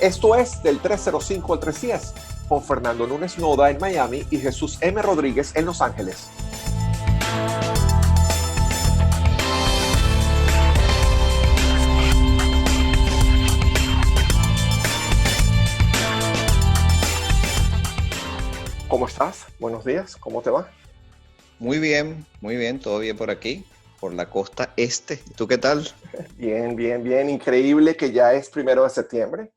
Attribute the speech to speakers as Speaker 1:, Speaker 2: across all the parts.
Speaker 1: Esto es Del 305 al 310, con Fernando Núñez Noda en Miami y Jesús M. Rodríguez en Los Ángeles. ¿Cómo estás? Buenos días, ¿cómo te va?
Speaker 2: Muy bien, todo bien por aquí, por la costa este. ¿Tú qué tal?
Speaker 1: Bien. Increíble que ya es 1 de septiembre.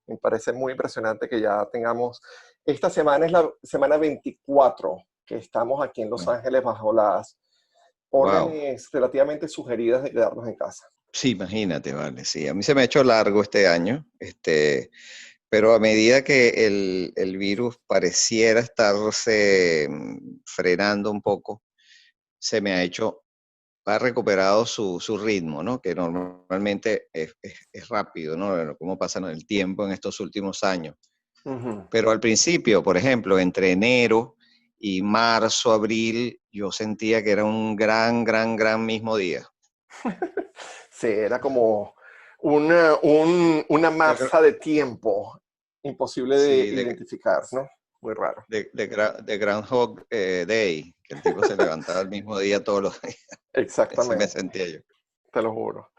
Speaker 1: Me parece muy impresionante que ya tengamos... Esta semana es la semana 24 que estamos aquí en Los
Speaker 2: Bueno,
Speaker 1: Ángeles bajo las
Speaker 2: wow.
Speaker 1: órdenes relativamente sugeridas de quedarnos en casa.
Speaker 2: Sí, imagínate, vale. Sí, a mí se me ha hecho largo este año, pero a medida que el virus pareciera estarse frenando un poco, se me ha recuperado su ritmo, ¿no? Que normalmente es rápido, ¿no? Cómo pasa el tiempo en estos últimos años.
Speaker 1: Ujú.
Speaker 2: Pero al principio, por ejemplo, entre enero y marzo, abril, yo sentía que era un gran mismo día.
Speaker 1: Sí, era como una
Speaker 2: De gra-
Speaker 1: masa de tiempo imposible de
Speaker 2: sí,
Speaker 1: identificar, ¿no? Muy raro.
Speaker 2: de Groundhog Day, que el tipo se levantaba el mismo día todos los días. Ese me
Speaker 1: Exactamente,
Speaker 2: sentía yo.
Speaker 1: te lo juro.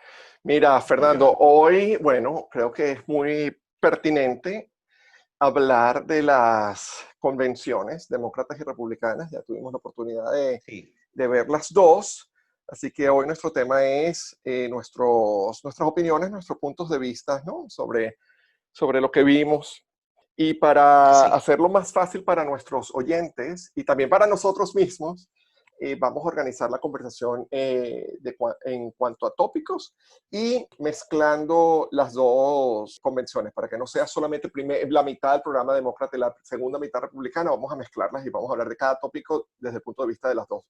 Speaker 1: Mira,
Speaker 2: De
Speaker 1: Fernando,
Speaker 2: gra-
Speaker 1: hoy, bueno, creo que es muy pertinente hablar de las convenciones demócratas y republicanas. Ya tuvimos la oportunidad
Speaker 2: sí,
Speaker 1: de ver las dos. Así que hoy nuestro tema es nuestras opiniones, nuestros puntos de vista, ¿no? Sobre lo que vimos. Y para
Speaker 2: sí,
Speaker 1: hacerlo más fácil para nuestros oyentes y también para nosotros mismos, vamos a organizar la conversación en cuanto a tópicos y mezclando las dos convenciones para que no sea solamente la mitad del programa demócrata y la segunda mitad republicana. Vamos a mezclarlas y vamos a hablar de cada tópico desde el punto de vista de las dos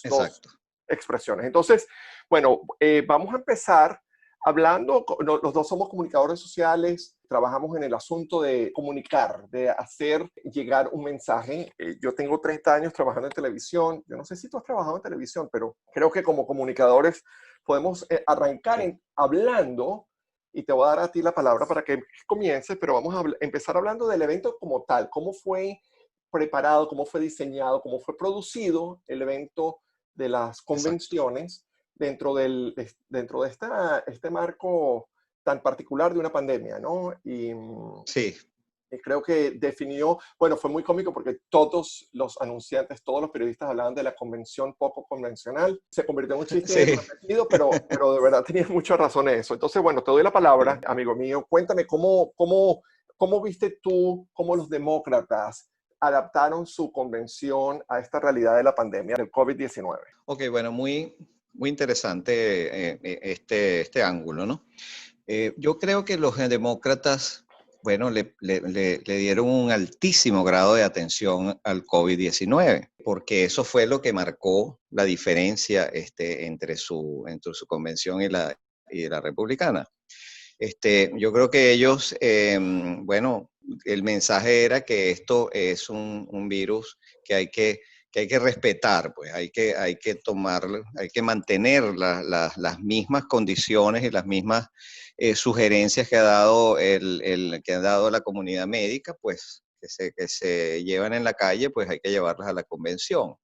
Speaker 2: exacto.
Speaker 1: expresiones. Entonces, bueno, vamos a empezar hablando. Los dos somos comunicadores sociales, trabajamos en el asunto de comunicar, de hacer llegar un mensaje. Yo tengo 30 años trabajando en televisión. Yo no sé si tú has trabajado en televisión, pero creo que como comunicadores podemos arrancar
Speaker 2: Sí.
Speaker 1: hablando, y te voy a dar a ti la palabra para que comiences, pero vamos a empezar hablando del evento como tal, cómo fue preparado, cómo fue diseñado, cómo fue producido el evento de las
Speaker 2: Exacto.
Speaker 1: convenciones dentro de este marco tan particular de una pandemia, ¿no?
Speaker 2: Sí,
Speaker 1: Y creo que definió, bueno, fue muy cómico porque todos los anunciantes, todos los periodistas hablaban de la convención poco convencional. Se convirtió en un chiste
Speaker 2: sí,
Speaker 1: repetido, pero de verdad tenía mucha razón en eso. Entonces, bueno, te doy la palabra,
Speaker 2: sí.
Speaker 1: amigo mío. Cuéntame cómo viste tú, cómo los demócratas adaptaron su convención a esta realidad de la pandemia del COVID-19.
Speaker 2: Ok, bueno, muy interesante este ángulo, ¿no? Yo creo que los demócratas, bueno, le dieron un altísimo grado de atención al COVID-19, porque eso fue lo que marcó la diferencia entre su convención y la republicana. Yo creo que ellos, bueno, el mensaje era que esto es un virus que hay que respetar, pues hay que tomarlo, hay que mantener las mismas condiciones y las mismas sugerencias que ha dado la comunidad médica, pues que se llevan en la calle, pues hay que llevarlas a la convención.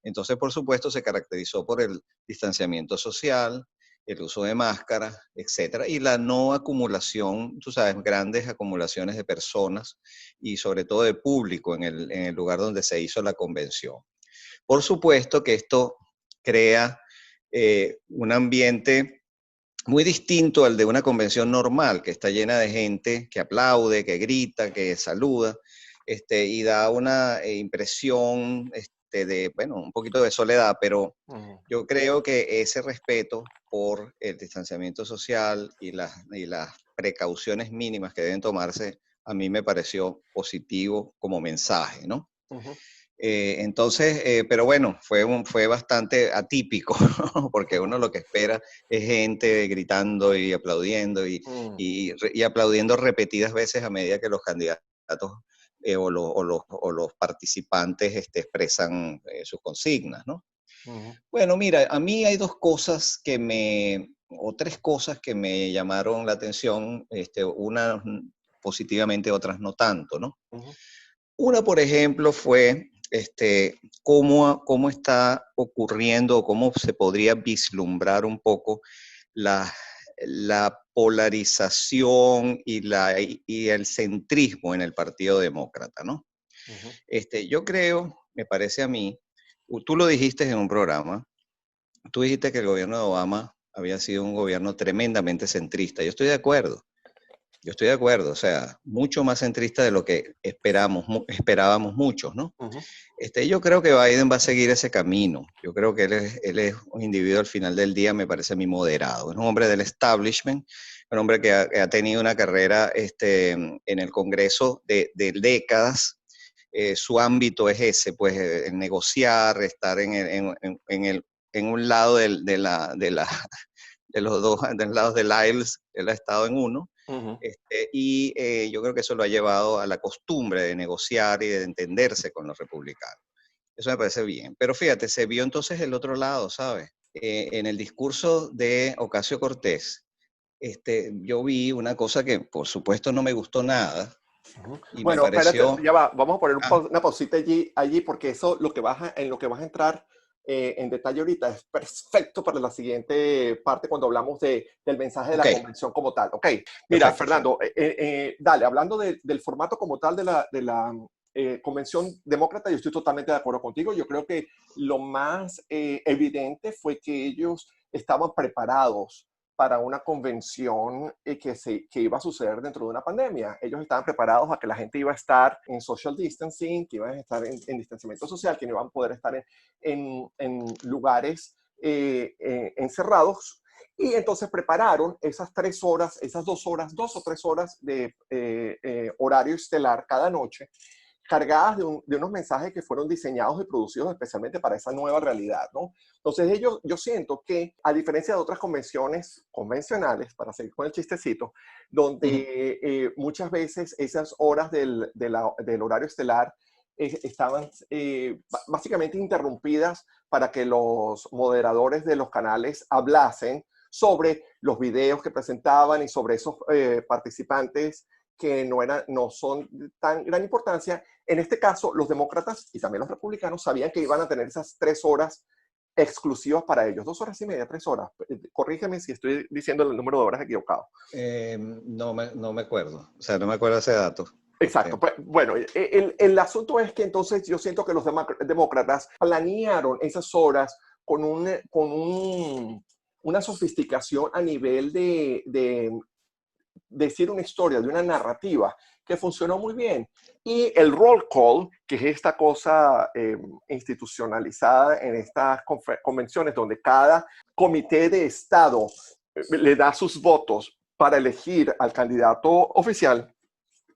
Speaker 2: Entonces, por supuesto, se caracterizó por el distanciamiento social, el uso de máscaras, etcétera, y la no acumulación, tú sabes, grandes acumulaciones de personas y sobre todo de público en el lugar donde se hizo la convención. Por supuesto que esto crea un ambiente muy distinto al de una convención normal, que está llena de gente que aplaude, que grita, que saluda, y da una impresión de, bueno, un poquito de soledad, pero
Speaker 1: Ujú.
Speaker 2: yo creo que ese respeto por el distanciamiento social y las precauciones mínimas que deben tomarse, a mí me pareció positivo como mensaje, ¿no?
Speaker 1: Ujú.
Speaker 2: Pero bueno, fue bastante atípico, porque uno lo que espera es gente gritando y aplaudiendo
Speaker 1: Mm.
Speaker 2: y aplaudiendo repetidas veces a medida que los candidatos o los participantes expresan sus consignas, ¿no?
Speaker 1: Ujú.
Speaker 2: Bueno, mira, a mí hay dos cosas que o tres cosas que me llamaron la atención, unas positivamente, otras no tanto, ¿no?
Speaker 1: Ujú,
Speaker 2: Una, por ejemplo, fue cómo está ocurriendo, o cómo se podría vislumbrar un poco la, la polarización y el centrismo en el Partido Demócrata, ¿no?
Speaker 1: ujú.
Speaker 2: Yo creo, me parece a mí, tú lo dijiste en un programa, tú dijiste que el gobierno de Obama había sido un gobierno tremendamente centrista. Yo estoy de acuerdo. Yo estoy de acuerdo, o sea, mucho más centrista de lo que esperábamos muchos, ¿no?
Speaker 1: Ujú,
Speaker 2: Yo creo que Biden va a seguir ese camino. Yo creo que él es un individuo al final del día, me parece a mí moderado. Es un hombre del establishment, un hombre que ha tenido una carrera en el Congreso de décadas. Su ámbito es ese, pues, el negociar, estar en un lado de los dos lados del aisle, él ha estado en uno.
Speaker 1: ujú.
Speaker 2: Yo creo que eso lo ha llevado a la costumbre de negociar y de entenderse con los republicanos. Eso me parece bien. Pero fíjate, se vio entonces el otro lado, ¿sabes? En el discurso de Ocasio-Cortez, yo vi una cosa que por supuesto no me gustó nada
Speaker 1: Ujú.
Speaker 2: y me
Speaker 1: Bueno, espérate,
Speaker 2: pareció...
Speaker 1: ya va, vamos a poner
Speaker 2: Ah,
Speaker 1: una pausita allí porque eso en lo que vas a entrar en detalle ahorita es perfecto para la siguiente parte cuando hablamos del mensaje de
Speaker 2: ok,
Speaker 1: la convención como tal. Ok, mira,
Speaker 2: perfecto.
Speaker 1: Fernando, dale, hablando del formato como tal de la convención demócrata, yo estoy totalmente de acuerdo contigo. Yo creo que lo más evidente fue que ellos estaban preparados para una convención que iba a suceder dentro de una pandemia. Ellos estaban preparados a que la gente iba a estar en social distancing, que iban a estar en distanciamiento social, que no iban a poder estar en lugares encerrados. Y entonces prepararon esas 3 horas, esas 2 horas, 2 o 3 horas de horario estelar cada noche, cargadas de unos mensajes que fueron diseñados y producidos especialmente para esa nueva realidad, ¿no? Entonces yo siento que, a diferencia de otras convenciones convencionales, para seguir con el chistecito,
Speaker 2: Ujú.
Speaker 1: donde muchas veces esas horas del horario estelar estaban básicamente interrumpidas para que los moderadores de los canales hablasen sobre los videos que presentaban y sobre esos participantes que no son de tan gran importancia. En este caso, los demócratas y también los republicanos sabían que iban a tener esas 3 horas exclusivas para ellos, 2 horas y media, 3 horas. Corrígeme si estoy diciendo el número de horas equivocado.
Speaker 2: No me acuerdo, o sea, no me acuerdo ese dato.
Speaker 1: Exacto. Pues, bueno, el asunto es que entonces yo siento que los demócratas planearon esas horas una sofisticación a nivel de decir una historia, de una narrativa que funcionó muy bien. Y el roll call, que es esta cosa institucionalizada en estas convenciones donde cada comité de Estado le da sus votos para elegir al candidato oficial.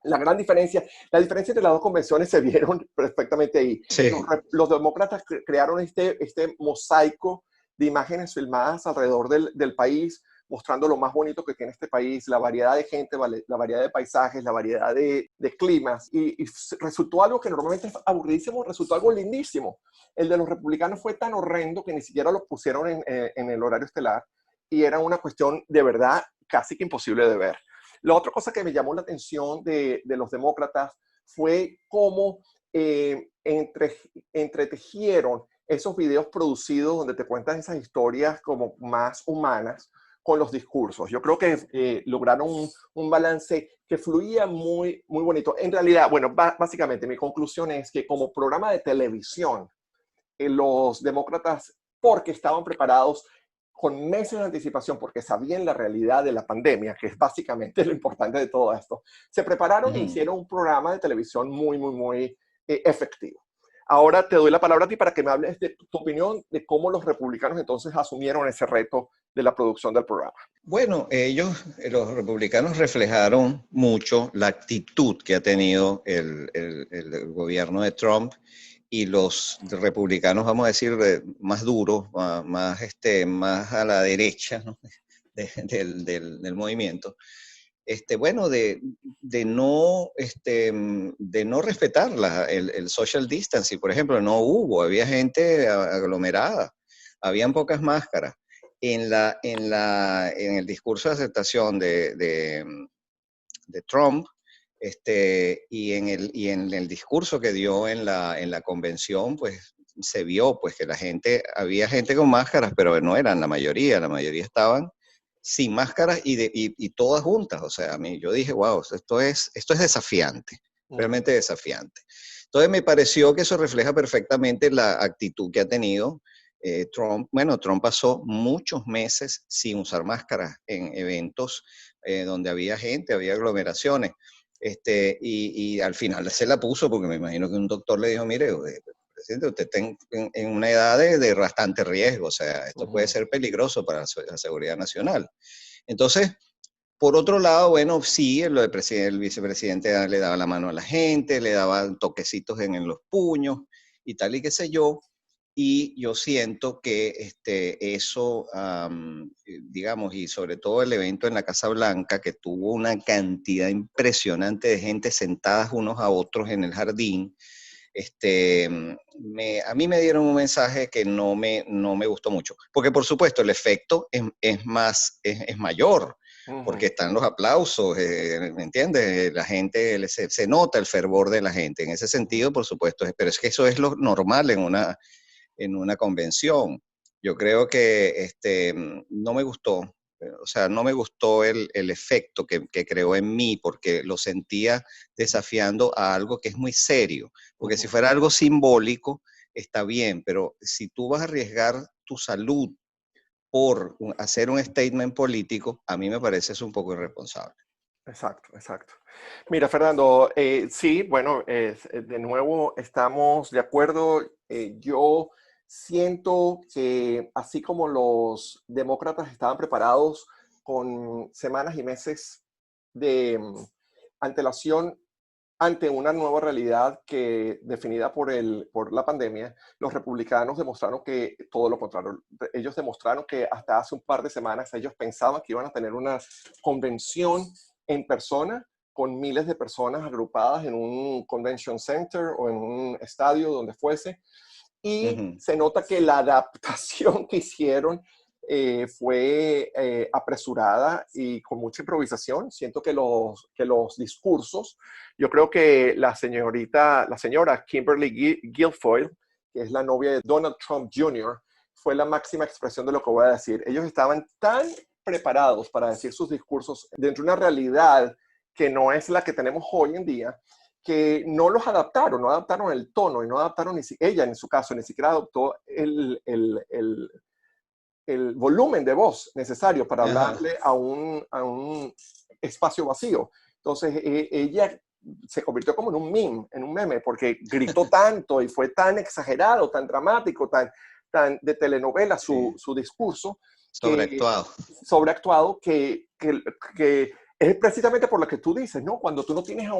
Speaker 1: La diferencia entre las dos convenciones se vieron perfectamente ahí.
Speaker 2: Sí.
Speaker 1: Los demócratas crearon este mosaico de imágenes filmadas alrededor del país, mostrando lo más bonito que tiene este país, la variedad de gente, la variedad de paisajes, la variedad de climas, y resultó algo que normalmente es aburridísimo, resultó algo lindísimo. El de los republicanos fue tan horrendo que ni siquiera lo pusieron en el horario estelar, y era una cuestión de verdad casi que imposible de ver. La otra cosa que me llamó la atención de los demócratas fue cómo entretejieron esos videos producidos donde te cuentan esas historias como más humanas con los discursos. Yo creo que lograron un balance que fluía muy, muy bonito. En realidad, bueno, básicamente mi conclusión es que como programa de televisión, los demócratas, porque estaban preparados con meses de anticipación, porque sabían la realidad de la pandemia, que es básicamente lo importante de todo esto, se prepararon e
Speaker 2: Ujú.
Speaker 1: hicieron un programa de televisión muy, muy, muy efectivo. Ahora te doy la palabra a ti para que me hables de tu opinión de cómo los republicanos entonces asumieron ese reto de la producción del programa.
Speaker 2: Bueno, los republicanos, reflejaron mucho la actitud que ha tenido el gobierno de Trump, y los republicanos, vamos a decir, más duros, más a la derecha, ¿no? del movimiento. Bueno, de no respetar el social distancing, por ejemplo, no hubo, había gente aglomerada, habían pocas máscaras. en el discurso de aceptación de Trump, y en el discurso que dio en la convención, pues se vio pues que había gente con máscaras, pero no eran la mayoría estaban sin máscaras y todas juntas. O sea, yo dije, wow, esto es desafiante, realmente desafiante. Entonces me pareció que eso refleja perfectamente la actitud que ha tenido Trump. Bueno, Trump pasó muchos meses sin usar máscaras en eventos donde había gente, había aglomeraciones. Y al final se la puso porque me imagino que un doctor le dijo, mire, presidente, usted está en una edad de bastante riesgo, o sea, esto puede ser peligroso para la seguridad nacional. Entonces, por otro lado, bueno, sí, el vicepresidente le daba la mano a la gente, le daba toquecitos en los puños y tal y qué sé yo. Y yo siento que eso, digamos, y sobre todo el evento en la Casa Blanca, que tuvo una cantidad impresionante de gente sentadas unos a otros en el jardín, a mí me dieron un mensaje que no me gustó mucho. Porque, por supuesto, el efecto es mayor, porque están los aplausos, ¿me entiendes? La gente, se nota el fervor de la gente. En ese sentido, por supuesto, pero es que eso es lo normal en una convención. Yo creo que no me gustó, o sea, no me gustó el efecto que creó en mí, porque lo sentía desafiando a algo que es muy serio. Porque si fuera algo simbólico, está bien, pero si tú vas a arriesgar tu salud por hacer un statement político, a mí me parece eso un poco irresponsable.
Speaker 1: Exacto, exacto. Mira, Fernando, sí, bueno, de nuevo estamos de acuerdo. Yo siento que así como los demócratas estaban preparados con semanas y meses de antelación ante una nueva realidad que definida por la pandemia, los republicanos demostraron que todo lo contrario. Ellos demostraron que hasta hace un par de semanas ellos pensaban que iban a tener una convención en persona con miles de personas agrupadas en un convention center o en un estadio donde fuese. Y se nota que la adaptación que hicieron fue apresurada y con mucha improvisación. Siento que los discursos, yo creo que la señora Kimberly Guilfoyle, que es la novia de Donald Trump Jr., fue la máxima expresión de lo que voy a decir. Ellos estaban tan preparados para decir sus discursos dentro de una realidad que no es la que tenemos hoy en día, que no los adaptaron, no adaptaron el tono y no adaptaron, ella en su caso, ni siquiera adoptó el volumen de voz necesario para hablarle a un espacio vacío. Entonces, ella se convirtió como en un meme, porque gritó tanto y fue tan exagerado, tan dramático, tan de telenovela su discurso. Sobreactuado, que es precisamente por lo que tú dices, ¿no? Cuando tú no tienes a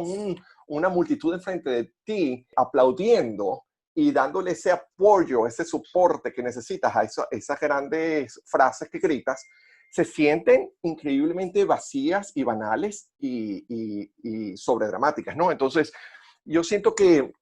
Speaker 1: una multitud enfrente de ti aplaudiendo y dándole ese apoyo, ese soporte que necesitas a esas grandes frases que gritas, se sienten increíblemente vacías y banales y sobredramáticas, ¿no? Entonces, yo siento que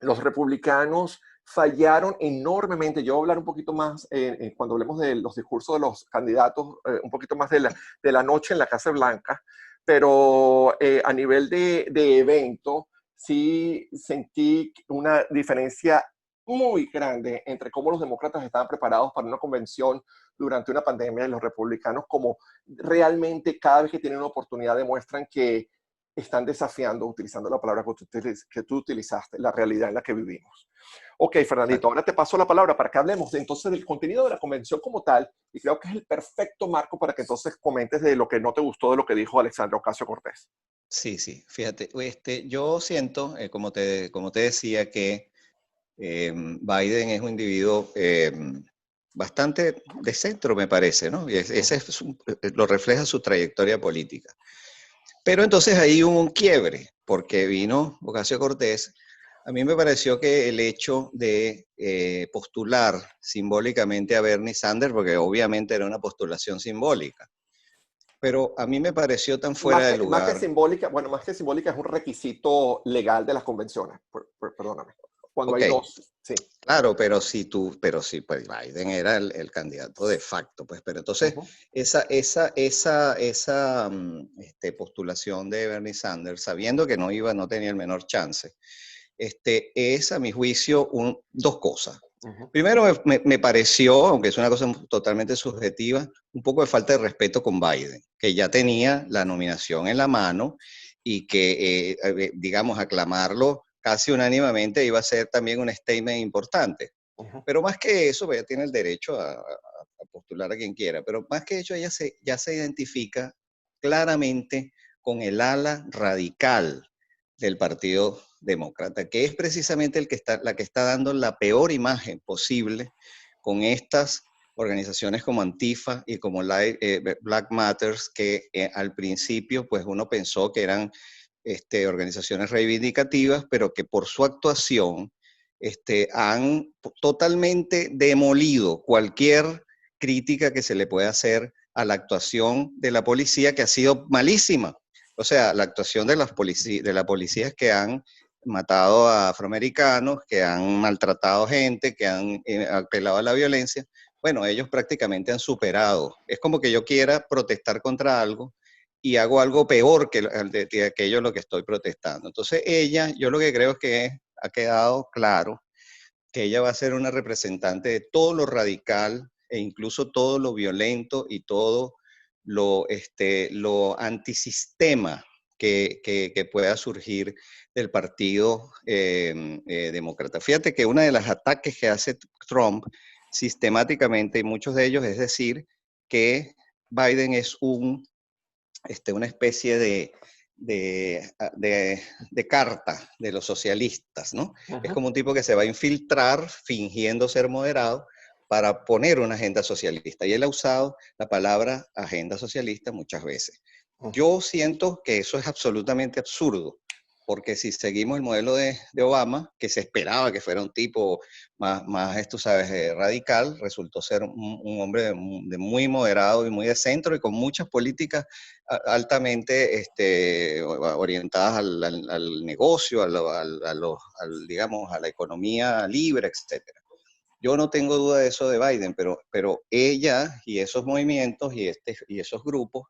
Speaker 1: los republicanos fallaron enormemente. Yo voy a hablar un poquito más, cuando hablemos de los discursos de los candidatos, un poquito más de la noche en la Casa Blanca, pero a nivel de evento, sí sentí una diferencia muy grande entre cómo los demócratas estaban preparados para una convención durante una pandemia y los republicanos como realmente cada vez que tienen una oportunidad demuestran que están desafiando, utilizando la palabra que tú utilizaste, la realidad en la que vivimos. Ok, Fernandito, ahora te paso la palabra para que hablemos entonces del contenido de la convención como tal, y creo que es el perfecto marco para que entonces comentes de lo que no te gustó de lo que dijo Alexandria Ocasio-Cortez.
Speaker 2: Sí, sí, fíjate, yo siento, como te decía, que Biden es un individuo bastante de centro, me parece, ¿no? Y ese lo refleja su trayectoria política. Pero entonces ahí hubo un quiebre, porque vino Ocasio-Cortez. A mí me pareció que el hecho de postular simbólicamente a Bernie Sanders, porque obviamente era una postulación simbólica, pero a mí me pareció tan fuera de lugar.
Speaker 1: Más que simbólica, es un requisito legal de las convenciones, perdóname. cuando
Speaker 2: Ok,
Speaker 1: hay dos, sí.
Speaker 2: claro, pero sí, pues Biden era el candidato de facto, pues, pero entonces
Speaker 1: Ujú,
Speaker 2: postulación de Bernie Sanders, sabiendo que no tenía el menor chance, es a mi juicio dos cosas.
Speaker 1: ujú,
Speaker 2: Primero, me pareció, aunque es una cosa totalmente subjetiva, un poco de falta de respeto con Biden, que ya tenía la nominación en la mano y que, digamos, aclamarlo casi unánimemente iba a ser también un statement importante.
Speaker 1: ujú,
Speaker 2: Pero más que eso, pues ella tiene el derecho a postular a quien quiera, pero más que eso, ella ya se identifica claramente con el ala radical del Partido Demócrata, que es precisamente la que está dando la peor imagen posible con estas organizaciones como Antifa y como Black Matters, que al principio pues uno pensó que eran organizaciones reivindicativas, pero que por su actuación han totalmente demolido cualquier crítica que se le pueda hacer a la actuación de la policía, que ha sido malísima. O sea, la actuación de las policías que han matado a afroamericanos, que han maltratado gente, que han apelado a la violencia. Bueno, ellos prácticamente han superado. Es como que yo quiera protestar contra algo y hago algo peor que de aquello lo que estoy protestando. Entonces ella, yo lo que creo es que ha quedado claro que ella va a ser una representante de todo lo radical e incluso todo lo violento y todo lo antisistema que pueda surgir del partido demócrata. Fíjate que uno de los ataques que hace Trump sistemáticamente, y muchos de ellos, es decir, que Biden es una especie de carta de los socialistas, ¿no? Es
Speaker 1: ujú.
Speaker 2: como un tipo que se va a infiltrar fingiendo ser moderado para poner una agenda socialista. Y él ha usado la palabra agenda socialista muchas veces.
Speaker 1: Ujú.
Speaker 2: Yo siento que eso es absolutamente absurdo, porque si seguimos el modelo de Obama, que se esperaba que fuera un tipo más tú sabes, radical, resultó ser un hombre de muy moderado y muy de centro y con muchas políticas altamente orientadas al negocio, digamos, a la economía libre, etcétera. Yo no tengo duda de eso de Biden, pero ella y esos movimientos y esos grupos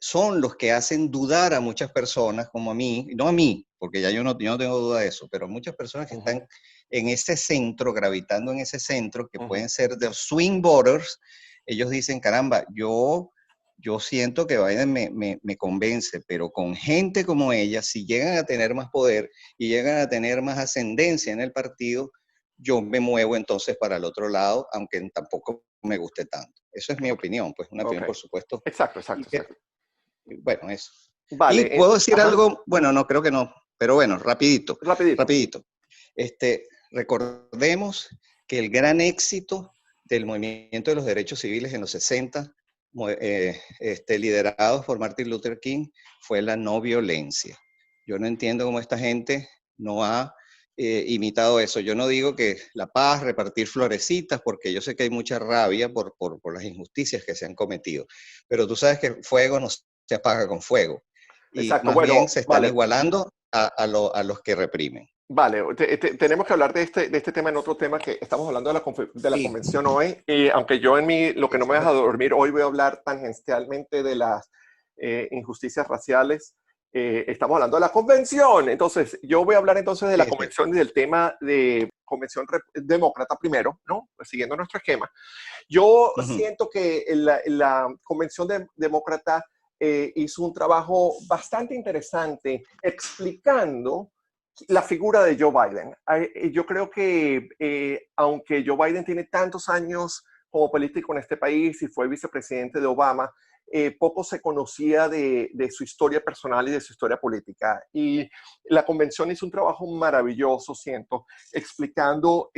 Speaker 2: son los que hacen dudar a muchas personas, como a mí, no a mí, porque ya yo no tengo duda de eso, pero muchas personas que
Speaker 1: Ujú,
Speaker 2: están en ese centro, gravitando en ese centro, que
Speaker 1: ujú.
Speaker 2: pueden ser de swing voters, ellos dicen, caramba, yo siento que Biden me convence, pero con gente como ella, si llegan a tener más poder y llegan a tener más ascendencia en el partido, yo me muevo entonces para el otro lado, aunque tampoco me guste tanto. Eso es mi
Speaker 1: Ok,
Speaker 2: opinión, pues una
Speaker 1: ok.
Speaker 2: opinión, por supuesto.
Speaker 1: Exacto,
Speaker 2: Y
Speaker 1: exacto,
Speaker 2: que
Speaker 1: exacto.
Speaker 2: bueno, eso.
Speaker 1: Vale,
Speaker 2: Y puedo decir
Speaker 1: ajá,
Speaker 2: algo, bueno, no creo que no, pero bueno, rapidito,
Speaker 1: rapidito.
Speaker 2: rapidito. Recordemos que el gran éxito del movimiento de los derechos civiles en los 60, liderados por Martin Luther King, fue la no violencia. Yo no entiendo cómo esta gente no ha imitado eso. Yo no digo que la paz, repartir florecitas, porque yo sé que hay mucha rabia por las injusticias que se han cometido, pero tú sabes que el fuego no se apaga con fuego y
Speaker 1: Exacto,
Speaker 2: más bien
Speaker 1: bueno,
Speaker 2: se están
Speaker 1: vale,
Speaker 2: igualando a los que reprimen.
Speaker 1: vale. Tenemos que hablar de este tema en otro tema que estamos hablando de de la
Speaker 2: Sí,
Speaker 1: convención hoy. Y aunque yo en mí, lo que no me deja dormir, hoy voy a hablar tangencialmente de las injusticias raciales. Estamos hablando de la convención. Entonces, yo voy a hablar entonces de la
Speaker 2: sí, sí.
Speaker 1: convención y del tema de convención demócrata primero, ¿no? Pues siguiendo nuestro esquema. Yo
Speaker 2: Ujú.
Speaker 1: siento que la convención demócrata hizo un trabajo bastante interesante explicando la figura de Joe Biden. Yo creo que aunque Joe Biden tiene tantos años como político en este país y fue vicepresidente de Obama, poco se conocía de su historia personal y de su historia política. Y la convención hizo un trabajo maravilloso, siento, explicando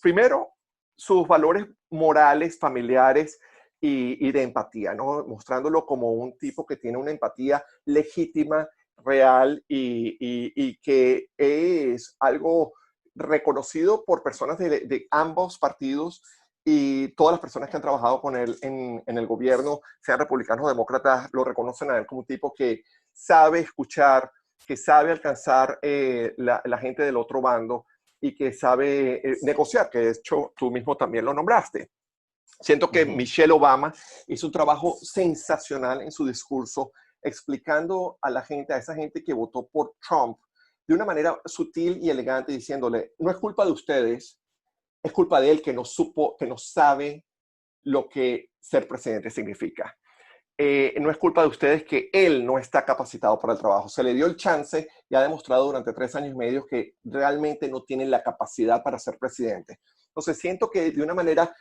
Speaker 1: primero sus valores morales, familiares y de empatía, ¿no? Mostrándolo como un tipo que tiene una empatía legítima, real y que es algo reconocido por personas de ambos partidos y todas las personas que han trabajado con él en el gobierno, sean republicanos o demócratas, lo reconocen a él como un tipo que sabe escuchar, que sabe alcanzar la gente del otro bando y que sabe negociar, que de hecho tú mismo también lo nombraste. Siento que Michelle Obama hizo un trabajo sensacional en su discurso, explicando a la gente, a esa gente que votó por Trump, de una manera sutil y elegante, diciéndole, no es culpa de ustedes, es culpa de él que no supo, que no sabe lo que ser presidente significa. No es culpa de ustedes que él no está capacitado para el trabajo. Se le dio el chance y ha demostrado durante 3 años y medio que realmente no tiene la capacidad para ser presidente. Entonces siento que de una manera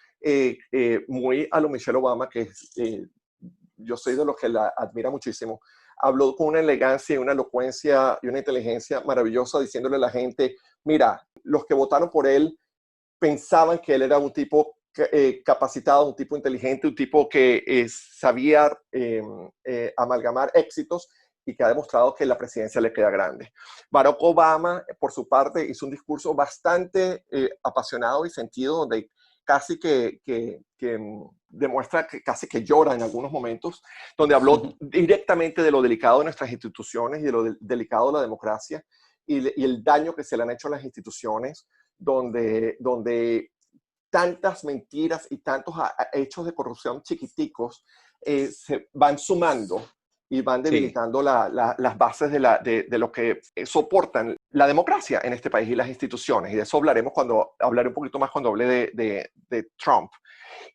Speaker 1: muy a lo Michelle Obama, que yo soy de los que la admira muchísimo, habló con una elegancia y una elocuencia y una inteligencia maravillosa, diciéndole a la gente, mira, los que votaron por él pensaban que él era un tipo capacitado, un tipo inteligente, un tipo que sabía amalgamar éxitos y que ha demostrado que la presidencia le queda grande. Barack Obama, por su parte, hizo un discurso bastante apasionado y sentido, donde casi que demuestra que casi que llora en algunos momentos, donde habló directamente de lo delicado de nuestras instituciones y de lo delicado de la democracia y el daño que se le han hecho a las instituciones, donde tantas mentiras y tantos hechos de corrupción chiquiticos se van sumando y van debilitando las bases de lo que soportan la democracia en este país y las instituciones. Y de eso hablaremos hablaré un poquito más cuando hable de Trump.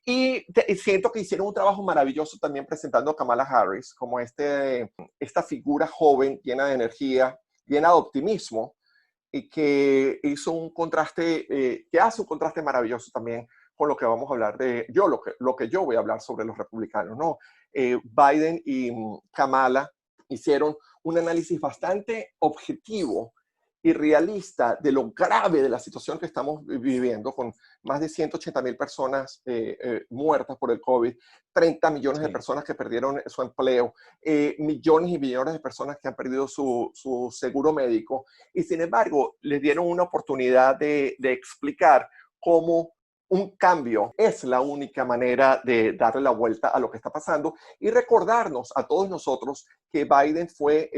Speaker 1: Y siento que hicieron un trabajo maravilloso también presentando a Kamala Harris como esta figura joven, llena de energía, llena de optimismo, y que hizo un contraste, que hace un contraste maravilloso también con lo que vamos a hablar lo que yo voy a hablar sobre los republicanos, ¿no? Biden y Kamala hicieron un análisis bastante objetivo y realista de lo grave de la situación que estamos viviendo, con más de 180,000 personas muertas por el COVID, 30 millones de personas que perdieron su empleo, millones y millones de personas que han perdido su seguro médico, y sin embargo les dieron una oportunidad de explicar cómo un cambio es la única manera de darle la vuelta a lo que está pasando y recordarnos a todos nosotros que Biden fue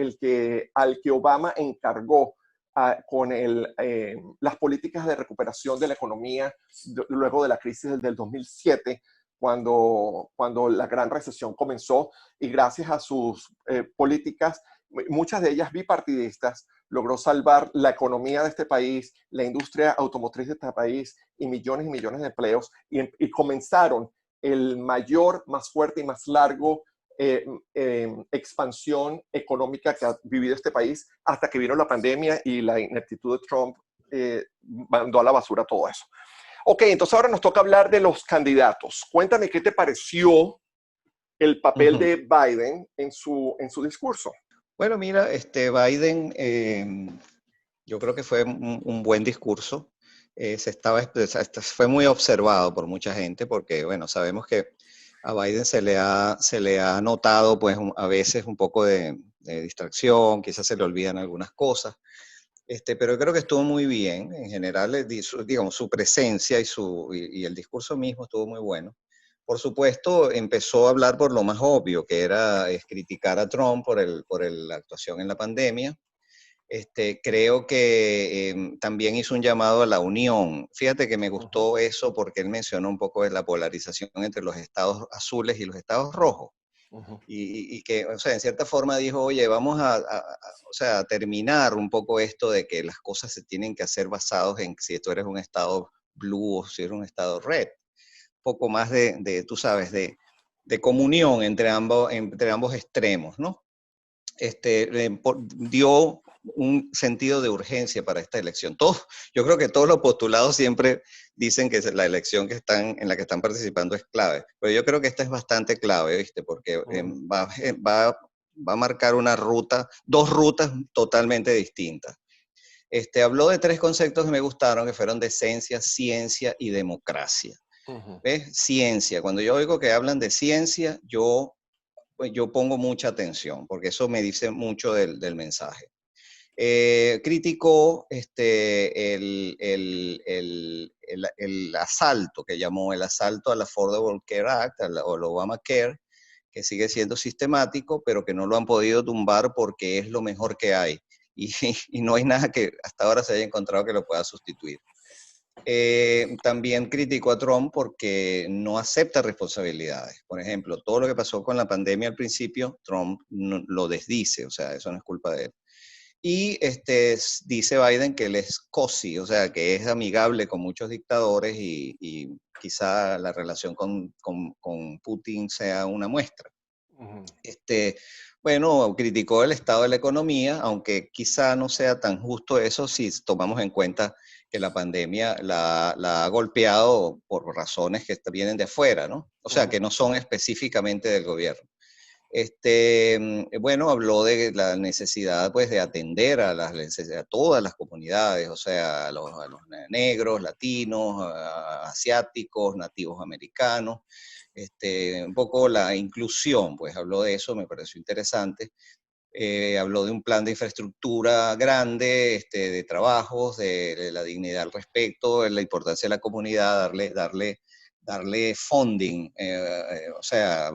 Speaker 1: al que Obama encargó con las políticas de recuperación de la economía luego de la crisis del 2007, cuando la gran recesión comenzó, y gracias a sus políticas, muchas de ellas bipartidistas, logró salvar la economía de este país, la industria automotriz de este país y millones de empleos, y comenzaron el mayor, más fuerte y más largo expansión económica que ha vivido este país hasta que vino la pandemia y la ineptitud de Trump mandó a la basura todo eso. Ok, entonces ahora nos toca hablar de los candidatos. Cuéntame qué te pareció el papel de Biden en su discurso.
Speaker 2: Bueno, mira, Biden, yo creo que fue un buen discurso. Fue muy observado por mucha gente porque, bueno, sabemos que a Biden se le ha notado, pues, a veces un poco de distracción, quizás se le olvidan algunas cosas. Pero yo creo que estuvo muy bien. En general, digamos, su presencia y el discurso mismo estuvo muy bueno. Por supuesto, empezó a hablar por lo más obvio, que era criticar a Trump por la actuación en la pandemia. Creo que también hizo un llamado a la unión. Fíjate que me gustó eso porque él mencionó un poco de la polarización entre los estados azules y los estados rojos. Y que, o sea, en cierta forma dijo, oye, vamos o sea, a terminar un poco esto de que las cosas se tienen que hacer basados en si tú eres un estado blue o si eres un estado red. Poco más tú sabes, de comunión entre ambos extremos, ¿no? Dio un sentido de urgencia para esta elección. Yo creo que todos los postulados siempre dicen que la elección en la que están participando es clave, pero yo creo que esta es bastante clave, ¿viste? Porque va a marcar dos rutas totalmente distintas. Habló de 3 conceptos que me gustaron, que fueron decencia, ciencia y democracia. ¿Ves? Ciencia. Cuando yo oigo que hablan de ciencia, pues yo pongo mucha atención, porque eso me dice mucho del mensaje. Criticó el asalto, que llamó el asalto al Affordable Care Act, al Obamacare, que sigue siendo sistemático, pero que no lo han podido tumbar porque es lo mejor que hay. y, y no hay nada que hasta ahora se haya encontrado que lo pueda sustituir. También criticó a Trump porque no acepta responsabilidades. Por ejemplo, todo lo que pasó con la pandemia al principio, Trump no, lo desdice, o sea, eso no es culpa de él. Y dice Biden que él es cozy, o sea, que es amigable con muchos dictadores y quizá la relación con Putin sea una muestra.
Speaker 1: Ujú.
Speaker 2: Bueno, criticó el estado de la economía, aunque quizá no sea tan justo eso si tomamos en cuenta que la pandemia la ha golpeado por razones que vienen de afuera, ¿no? O sea, que no son específicamente del gobierno. Bueno, habló de la necesidad pues de atender a todas las comunidades, o sea, a los negros, latinos, asiáticos, nativos americanos, un poco la inclusión, pues habló de eso, me pareció interesante. Habló de un plan de infraestructura grande, de trabajos, de la dignidad al respecto, de la importancia de la comunidad, darle funding, o sea,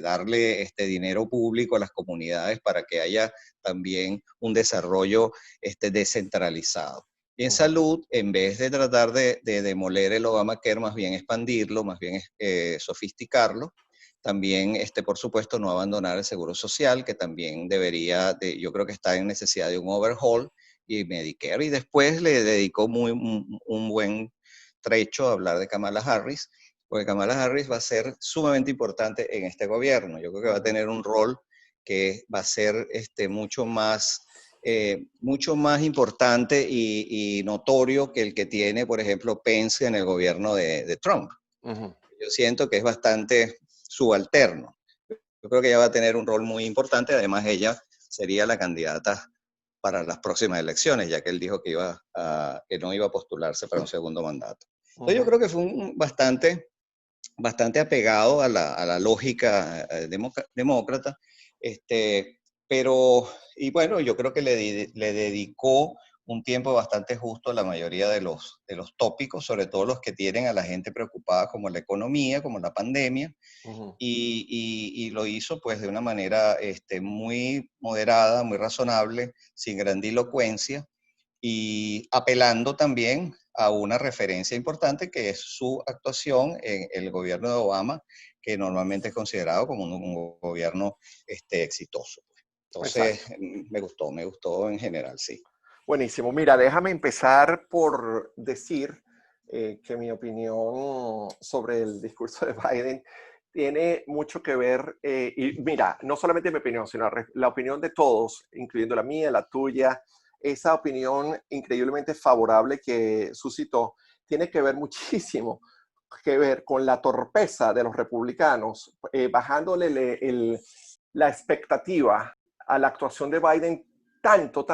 Speaker 2: darle dinero público a las comunidades para que haya también un desarrollo descentralizado. Y en salud, en vez de tratar de demoler el Obamacare, más bien expandirlo, más bien sofisticarlo. También, por supuesto, no abandonar el seguro social, que también debería, yo creo que está en necesidad de un overhaul, y Medicare. Y después le dedicó un buen trecho a hablar de Kamala Harris, porque Kamala Harris va a ser sumamente importante en este gobierno. Yo creo que va a tener un rol que va a ser mucho más importante y notorio que el que tiene, por ejemplo, Pence en el gobierno de Trump. Yo siento que es bastante subalterno. Yo creo que ella va a tener un rol muy importante, además ella sería la candidata para las próximas elecciones, ya que él dijo que no iba a postularse para un segundo mandato. Entonces yo creo que fue bastante apegado a la lógica demócrata, pero, y bueno, yo creo que le dedicó un tiempo bastante justo a la mayoría de los tópicos, sobre todo los que tienen a la gente preocupada, como la economía, como la pandemia, y lo hizo pues de una manera muy moderada, muy razonable, sin grandilocuencia, y apelando también a una referencia importante que es su actuación en el gobierno de Obama, que normalmente es considerado como un gobierno exitoso. Entonces,
Speaker 1: Exacto.
Speaker 2: me gustó en general, sí.
Speaker 1: Buenísimo. Mira, déjame empezar por decir que mi opinión sobre el discurso de Biden tiene mucho que ver, y mira, no solamente mi opinión, sino la opinión de todos, incluyendo la mía, la tuya, esa opinión increíblemente favorable que suscitó, tiene que ver muchísimo que ver con la torpeza de los republicanos, bajándole la expectativa a la actuación de Biden tanto,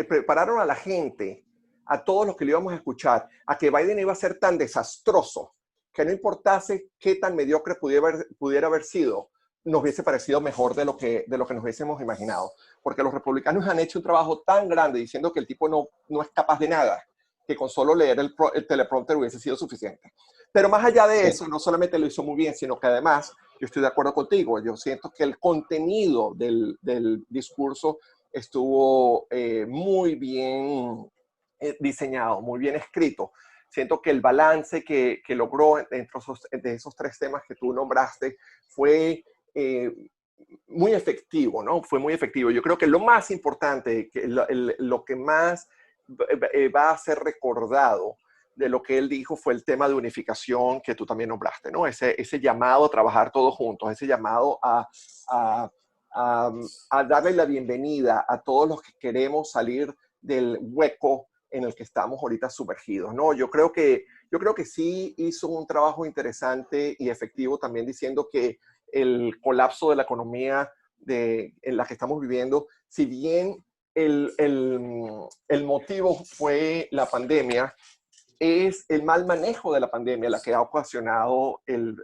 Speaker 1: prepararon a la gente, a todos los que le íbamos a escuchar, a que Biden iba a ser tan desastroso, que no importase qué tan mediocre pudiera haber sido, nos hubiese parecido mejor de lo que nos hubiésemos imaginado. Porque los republicanos han hecho un trabajo tan grande diciendo que el tipo no es capaz de nada, que con solo leer el teleprompter hubiese sido suficiente. Pero más allá de eso, no solamente lo hizo muy bien, sino que además, yo estoy de acuerdo contigo, yo siento que el contenido del discurso estuvo muy bien diseñado, muy bien escrito. Siento que el balance que logró de esos tres temas que tú nombraste fue muy efectivo, ¿no? Fue muy efectivo. Yo creo que lo más importante, lo que más va a ser recordado de lo que él dijo fue el tema de unificación que tú también nombraste, ¿no? Ese llamado a trabajar todos juntos, ese llamado a, a darle la bienvenida a todos los que queremos salir del hueco en el que estamos ahorita sumergidos, ¿no? Yo creo que sí hizo un trabajo interesante y efectivo también diciendo que el colapso de la economía en la que estamos viviendo, si bien el motivo fue la pandemia, es el mal manejo de la pandemia la que ha ocasionado el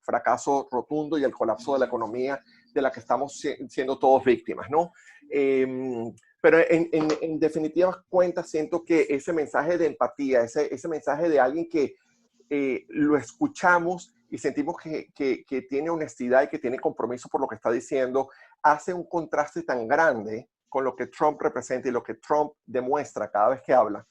Speaker 1: fracaso rotundo y el colapso de la economía de la que estamos siendo todos víctimas, ¿no? Pero en definitivas cuentas siento que ese mensaje de empatía, ese mensaje de alguien que lo escuchamos y sentimos que tiene honestidad y que tiene compromiso por lo que está diciendo, hace un contraste tan grande con lo que Trump representa y lo que Trump demuestra cada vez que habla,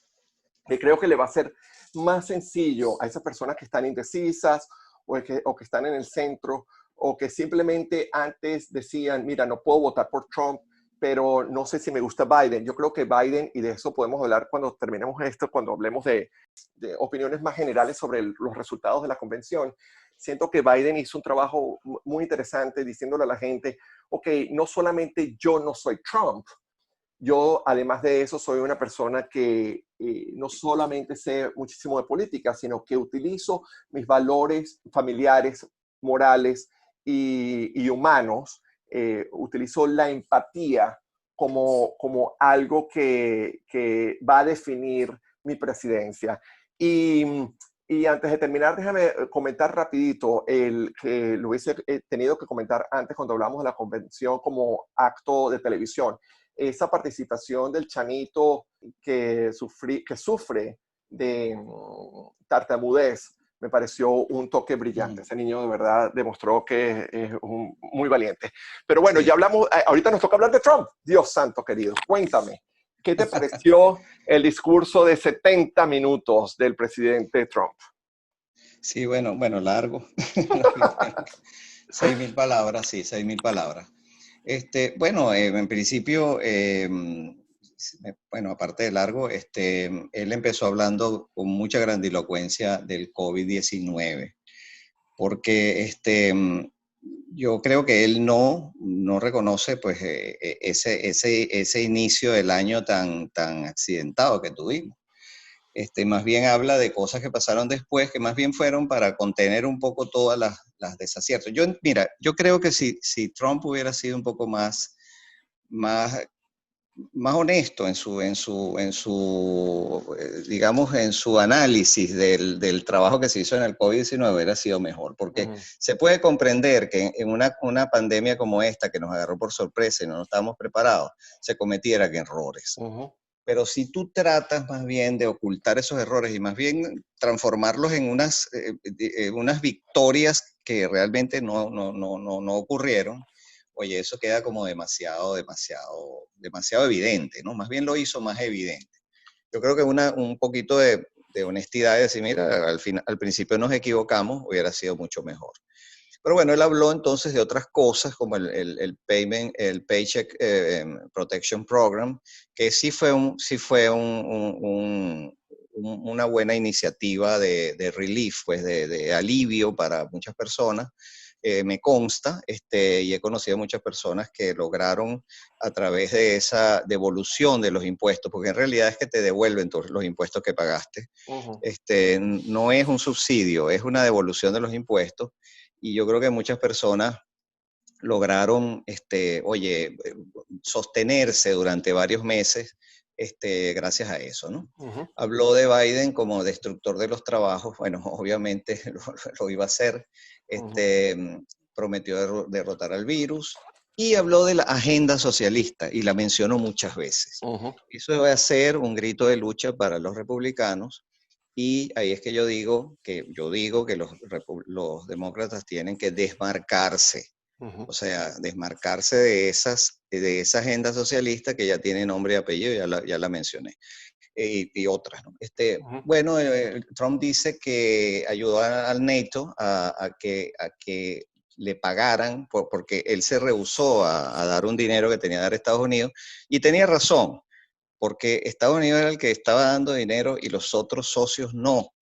Speaker 1: que creo que le va a ser más sencillo a esas personas que están indecisas o que están en el centro o que simplemente antes decían, mira, no puedo votar por Trump, pero no sé si me gusta Biden. Yo creo que Biden, y de eso podemos hablar cuando terminemos esto, cuando hablemos de opiniones más generales sobre los resultados de la convención, siento que Biden hizo un trabajo muy interesante diciéndole a la gente, ok, no solamente yo no soy Trump, yo, además de eso, soy una persona que no solamente sé muchísimo de política, sino que utilizo mis valores familiares, morales y humanos. Utilizo la empatía como algo que va a definir mi presidencia. Y, y antes de terminar, déjame comentar rapidito el que lo hubiese tenido que comentar antes cuando hablamos de la convención como acto de televisión. Esa participación del chanito que sufre de tartamudez me pareció un toque brillante. Ese niño de verdad demostró que es muy valiente. Pero bueno, ya
Speaker 2: Sí.
Speaker 1: hablamos, ahorita nos toca hablar de Trump. Dios santo querido, cuéntame, ¿qué te pareció el discurso de 70 minutos del presidente Trump?
Speaker 2: Sí, bueno, largo. 6.000 palabras, sí, 6.000 palabras. Bueno, en principio, bueno, aparte de largo, él empezó hablando con mucha grandilocuencia del COVID-19, porque yo creo que él no reconoce pues, ese inicio del año tan accidentado que tuvimos. Más bien habla de cosas que pasaron después, que más bien fueron para contener un poco todas las desaciertos. Mira, yo creo que si Trump hubiera sido un poco más, más honesto digamos, en su análisis del trabajo que se hizo en el COVID-19, hubiera sido mejor, porque se puede comprender que en una pandemia como esta, que nos agarró por sorpresa y no estábamos preparados, se cometieran errores. Pero si tú tratas más bien de ocultar esos errores y más bien transformarlos en unas victorias que realmente no ocurrieron, oye, eso queda como demasiado evidente, ¿no? Más bien lo hizo más evidente. Yo creo que un poquito de honestidad y decir, mira, al principio nos equivocamos, hubiera sido mucho mejor. Pero bueno, él habló entonces de otras cosas como el Paycheck Protection Program, que sí fue una buena iniciativa de relief, pues de alivio para muchas personas. Me consta, y he conocido muchas personas que lograron a través de esa devolución de los impuestos, porque en realidad es que te devuelven todos los impuestos que pagaste. No es un subsidio, es una devolución de los impuestos. Y yo creo que muchas personas lograron, oye, sostenerse durante varios meses gracias a eso, ¿no? Habló de Biden como destructor de los trabajos. Bueno, obviamente lo iba a hacer. Prometió derrotar al virus y habló de la agenda socialista y la mencionó muchas veces. Eso va a ser un grito de lucha para los republicanos. Y ahí es que yo digo que los demócratas tienen que desmarcarse, o sea, desmarcarse de esa agenda socialista que ya tiene nombre y apellido, ya la mencioné, y otras, ¿no? Bueno, Trump dice que ayudó al NATO a que le pagaran, porque él se rehusó a dar un dinero que tenía que dar Estados Unidos, y tenía razón, porque Estados Unidos era el que estaba dando dinero y los otros socios no.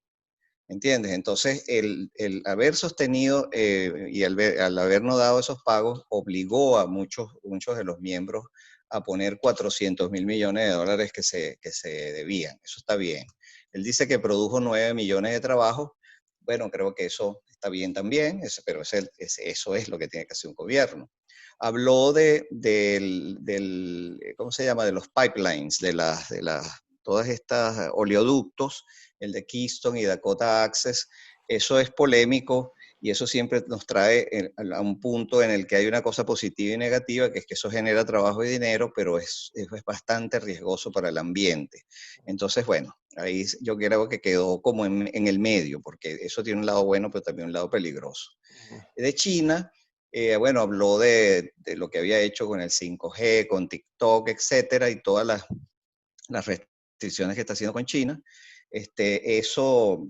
Speaker 2: ¿Entiendes? Entonces, el haber sostenido y al habernos dado esos pagos, obligó a muchos de los miembros a poner 400.000 millones de dólares que se debían. Eso está bien. Él dice que produjo 9 millones de trabajos. Bueno, creo que eso está bien también, pero eso es lo que tiene que hacer un gobierno. Habló ¿cómo se llama? De los pipelines, todas estas oleoductos, el de Keystone y Dakota Access. Eso es polémico y eso siempre nos trae a un punto en el que hay una cosa positiva y negativa, que es que eso genera trabajo y dinero, pero es bastante riesgoso para el ambiente. Entonces, bueno, ahí yo creo que quedó como en el medio, porque eso tiene un lado bueno, pero también un lado peligroso. De China, Bueno, habló de lo que había hecho con el 5G, con TikTok, etcétera, y todas las restricciones que está haciendo con China.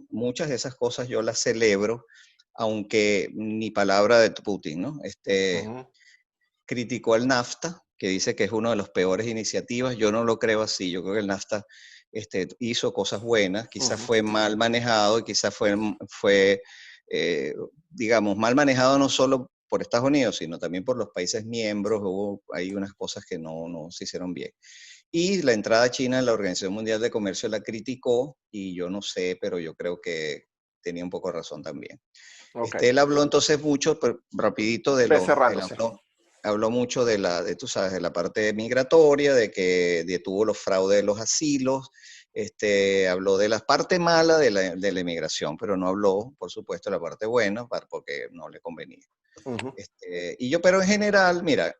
Speaker 2: Muchas de esas cosas yo las celebro, aunque ni palabra de Putin, ¿no?
Speaker 1: Ujú,
Speaker 2: Criticó el NAFTA, que dice que es una de las peores iniciativas. Yo no lo creo así. Yo creo que el NAFTA hizo cosas buenas, quizás
Speaker 1: ujú.
Speaker 2: fue mal manejado y quizás fue eh, digamos, mal manejado no solo por Estados Unidos, sino también por los países miembros. Hay unas cosas que no se hicieron bien. Y la entrada china en la Organización Mundial de Comercio la criticó y yo no sé, pero yo creo que tenía un poco de razón también.
Speaker 1: Ok,
Speaker 2: Él habló entonces mucho, pero rapidito,
Speaker 1: ve
Speaker 2: él
Speaker 1: cerrándose.
Speaker 2: habló mucho tú sabes, de la parte migratoria, de que detuvo los fraudes de los asilos, habló de la parte mala de la inmigración, pero no habló, por supuesto, de la parte buena, porque no le convenía.
Speaker 1: Ujú,
Speaker 2: Pero en general, mira,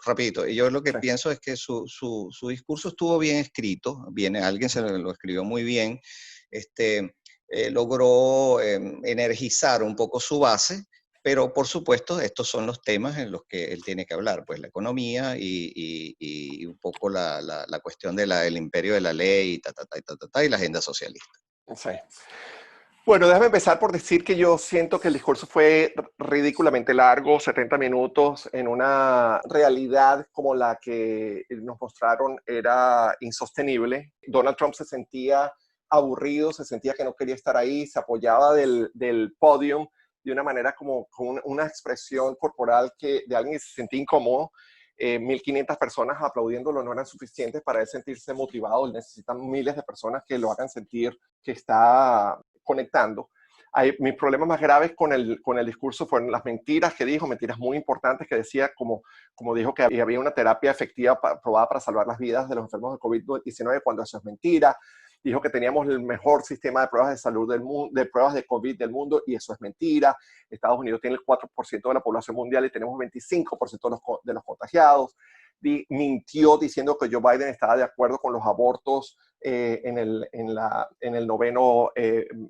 Speaker 2: rapidito, y yo lo que
Speaker 1: sí.
Speaker 2: pienso es que su discurso estuvo bien escrito, alguien se lo escribió muy bien, logró energizar un poco su base, pero por supuesto estos son los temas en los que él tiene que hablar, pues la economía y un poco la cuestión del imperio de la ley, y la agenda socialista.
Speaker 1: Sí. Bueno, déjame empezar por decir que yo siento que el discurso fue ridículamente largo, 70 minutos, en una realidad como la que nos mostraron era insostenible. Donald Trump se sentía aburrido, se sentía que no quería estar ahí, se apoyaba del podium de una manera como con una expresión corporal de alguien que se sentía incómodo. 1.500 personas aplaudiéndolo no eran suficientes para él sentirse motivado. Él necesita miles de personas que lo hagan sentir que está conectando. Mis problemas más graves con el discurso fueron las mentiras que dijo, mentiras muy importantes que decía, como dijo que había una terapia efectiva probada para salvar las vidas de los enfermos de COVID-19, cuando eso es mentira. Dijo que teníamos el mejor sistema de pruebas de salud del mundo, de pruebas de COVID del mundo, y eso es mentira. Estados Unidos tiene el 4% de la población mundial y tenemos 25% de los contagiados. Mintió diciendo que Joe Biden estaba de acuerdo con los abortos en el noveno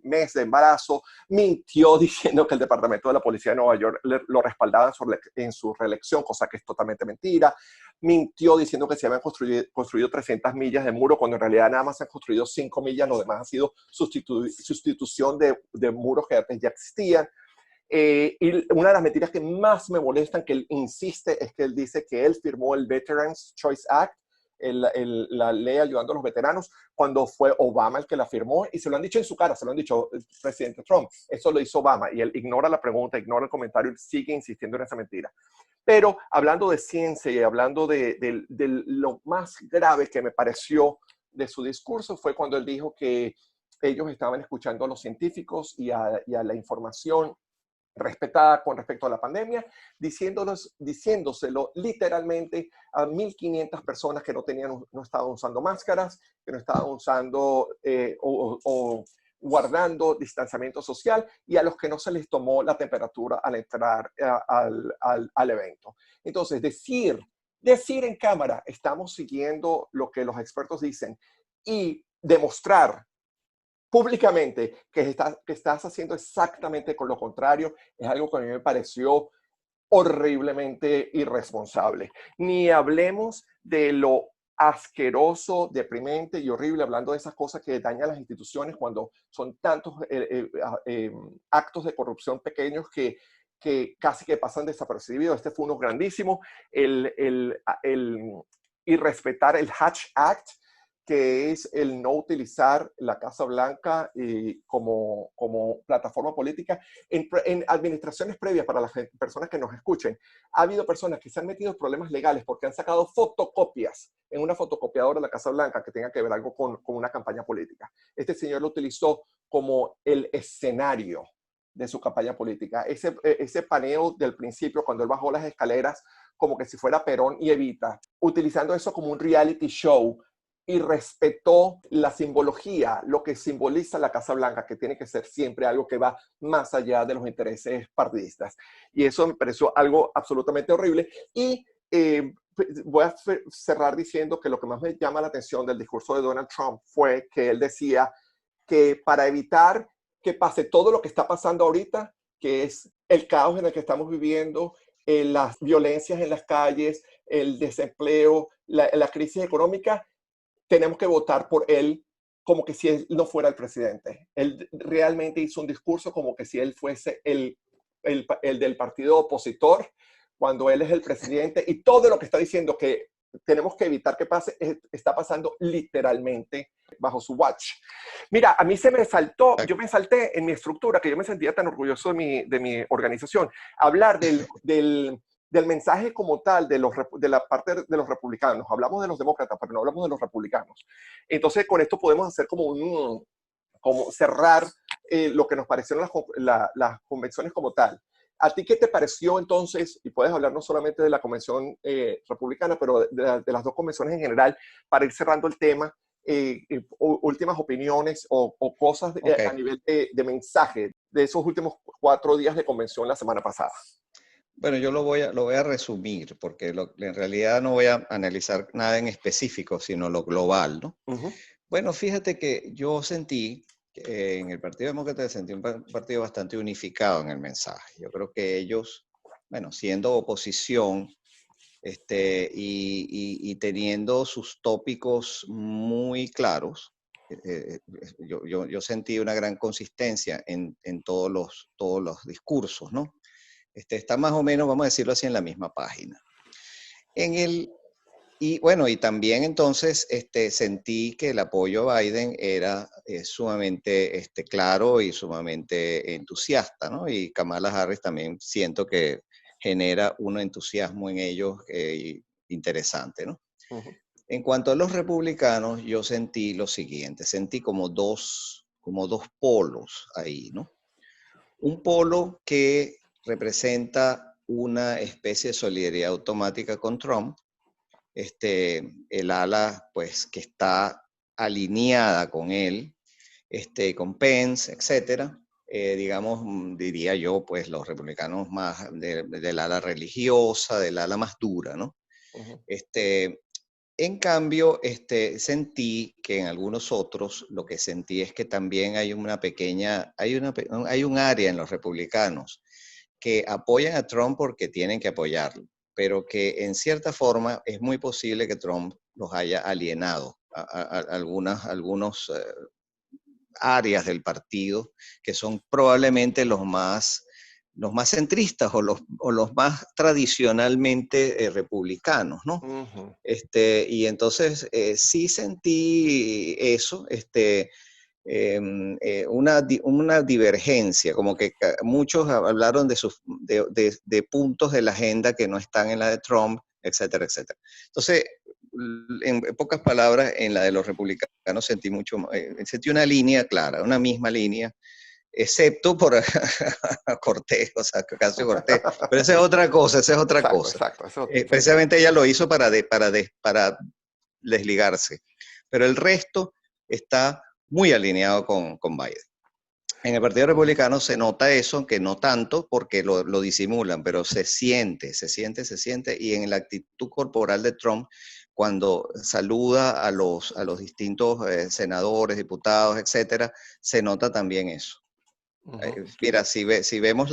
Speaker 1: mes de embarazo. Mintió diciendo que el Departamento de la Policía de Nueva York lo respaldaba en su reelección, cosa que es totalmente mentira. Mintió diciendo que se habían construido 300 millas de muro, cuando en realidad nada más se han construido 5 millas, lo demás ha sido sustitución de muros que antes ya existían. Y una de las mentiras que más me molestan, que él insiste, es que él dice que él firmó el Veterans Choice Act, la ley ayudando a los veteranos, cuando fue Obama el que la firmó, y se lo han dicho en su cara, se lo han dicho el presidente Trump. Eso lo hizo Obama, y él ignora la pregunta, ignora el comentario y sigue insistiendo en esa mentira. Pero hablando de ciencia y hablando de lo más grave que me pareció de su discurso, fue cuando él dijo que ellos estaban escuchando a los científicos y a la información respetada con respecto a la pandemia, diciéndoselo literalmente a 1.500 personas que no estaban usando máscaras, que no estaban usando o guardando distanciamiento social, y a los que no se les tomó la temperatura al entrar al evento. Entonces, decir en cámara, estamos siguiendo lo que los expertos dicen, y demostrar públicamente que estás haciendo exactamente con lo contrario, es algo que a mí me pareció horriblemente irresponsable. Ni hablemos de lo asqueroso, deprimente y horrible, hablando de esas cosas que dañan las instituciones cuando son tantos actos de corrupción pequeños que casi que pasan desapercibidos. Este fue uno grandísimo. Y respetar el Hatch Act, que es el no utilizar la Casa Blanca como plataforma política. En administraciones previas, para las personas que nos escuchen, ha habido personas que se han metido en problemas legales porque han sacado fotocopias en una fotocopiadora de la Casa Blanca que tenga que ver algo con una campaña política. Este señor lo utilizó como el escenario de su campaña política. Ese paneo del principio, cuando él bajó las escaleras como que si fuera Perón y Evita, utilizando eso como un reality show, y respetó la simbología, lo que simboliza la Casa Blanca, que tiene que ser siempre algo que va más allá de los intereses partidistas. Y eso me pareció algo absolutamente horrible. Y voy a cerrar diciendo que lo que más me llama la atención del discurso de Donald Trump fue que él decía que para evitar que pase todo lo que está pasando ahorita, que es el caos en el que estamos viviendo, las violencias en las calles, el desempleo, la crisis económica, tenemos que votar por él como que si él no fuera el presidente. Él realmente hizo un discurso como que si él fuese el del partido opositor, cuando él es el presidente, y todo lo que está diciendo que tenemos que evitar que pase, está pasando literalmente bajo su watch. Mira, a mí se me saltó, yo me salté en mi estructura, que yo me sentía tan orgulloso de mi organización, hablar del mensaje como tal de la parte de los republicanos. Hablamos de los demócratas, pero no hablamos de los republicanos. Entonces, con esto podemos hacer como cerrar lo que nos parecieron las convenciones como tal. ¿A ti qué te pareció entonces? Y puedes hablar no solamente de la convención republicana, pero de las dos convenciones en general, para ir cerrando el tema, últimas opiniones o cosas
Speaker 2: Okay.
Speaker 1: a nivel de mensaje de esos últimos 4 días de convención la semana pasada.
Speaker 2: Bueno, yo lo voy a resumir, porque en realidad no voy a analizar nada en específico, sino lo global, ¿no? Bueno, fíjate que yo sentí que en el Partido Demócrata sentí un partido bastante unificado en el mensaje. Yo creo que ellos, bueno, siendo oposición y teniendo sus tópicos muy claros, yo sentí una gran consistencia en todos los discursos, ¿no? Está más o menos, vamos a decirlo así, en la misma página. Y bueno, y también entonces sentí que el apoyo a Biden era sumamente claro y sumamente entusiasta, ¿no? Y Kamala Harris también siento que genera un entusiasmo en ellos interesante, ¿no? En cuanto a los republicanos, yo sentí lo siguiente, sentí como dos polos ahí, ¿no? Un polo que representa una especie de solidaridad automática con Trump, el ala pues que está alineada con él, con Pence, etcétera, digamos, diría yo, pues los republicanos más del ala religiosa, del ala más dura, ¿no? En cambio, sentí que en algunos otros, lo que sentí es que también hay hay un área en los republicanos que apoyan a Trump porque tienen que apoyarlo, pero que en cierta forma es muy posible que Trump los haya alienado a algunos áreas del partido que son probablemente los más centristas o los más tradicionalmente republicanos, ¿no? Y entonces sí sentí eso, una divergencia, como que muchos hablaron de puntos de la agenda que no están en la de Trump, etcétera, etcétera. Entonces, en pocas palabras, en la de los republicanos sentí una línea clara, una misma línea, excepto por Cortés, o sea, Ocasio Cortés, pero esa es otra cosa,
Speaker 1: Exacto.
Speaker 2: Precisamente ella lo hizo para desligarse, pero el resto está muy alineado con Biden. En el Partido Republicano se nota eso, que no tanto porque lo disimulan, pero se siente, y en la actitud corporal de Trump, cuando saluda a los distintos senadores, diputados, etcétera, se nota también eso. Mira, si vemos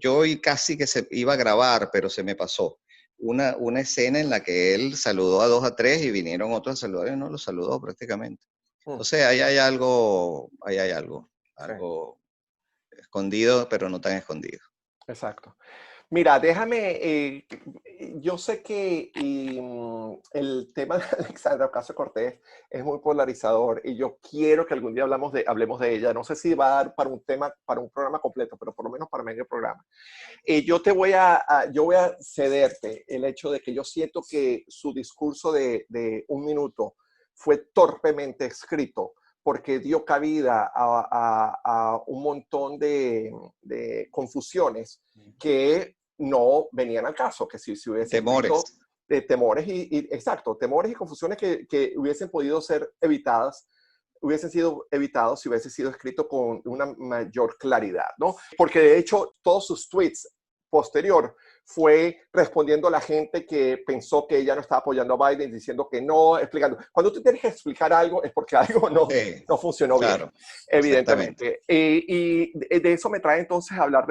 Speaker 2: yo hoy casi que se iba a grabar, pero se me pasó una escena en la que él saludó a 2 a 3 y vinieron otros a saludar y no lo saludó prácticamente. Entonces ahí hay algo escondido, pero no tan escondido.
Speaker 1: Exacto. Mira, déjame, yo sé que el tema de Alexandra Ocasio-Cortez es muy polarizador y yo quiero que algún día hablemos de ella. No sé si va a dar para un programa completo, pero por lo menos para medio programa. Yo voy a cederte el hecho de que yo siento que su discurso de 1 minuto fue torpemente escrito porque dio cabida a un montón de confusiones que no venían al caso, que si hubiese
Speaker 2: temores.
Speaker 1: Temores exacto, temores y confusiones que hubiesen podido ser evitadas, hubiesen sido evitados si hubiese sido escrito con una mayor claridad, ¿no? Porque de hecho todos sus tweets posterior fue respondiendo a la gente que pensó que ella no estaba apoyando a Biden, diciendo que no, explicando. Cuando tú tienes que explicar algo es porque algo no funcionó bien, evidentemente. Y de eso me trae entonces a hablar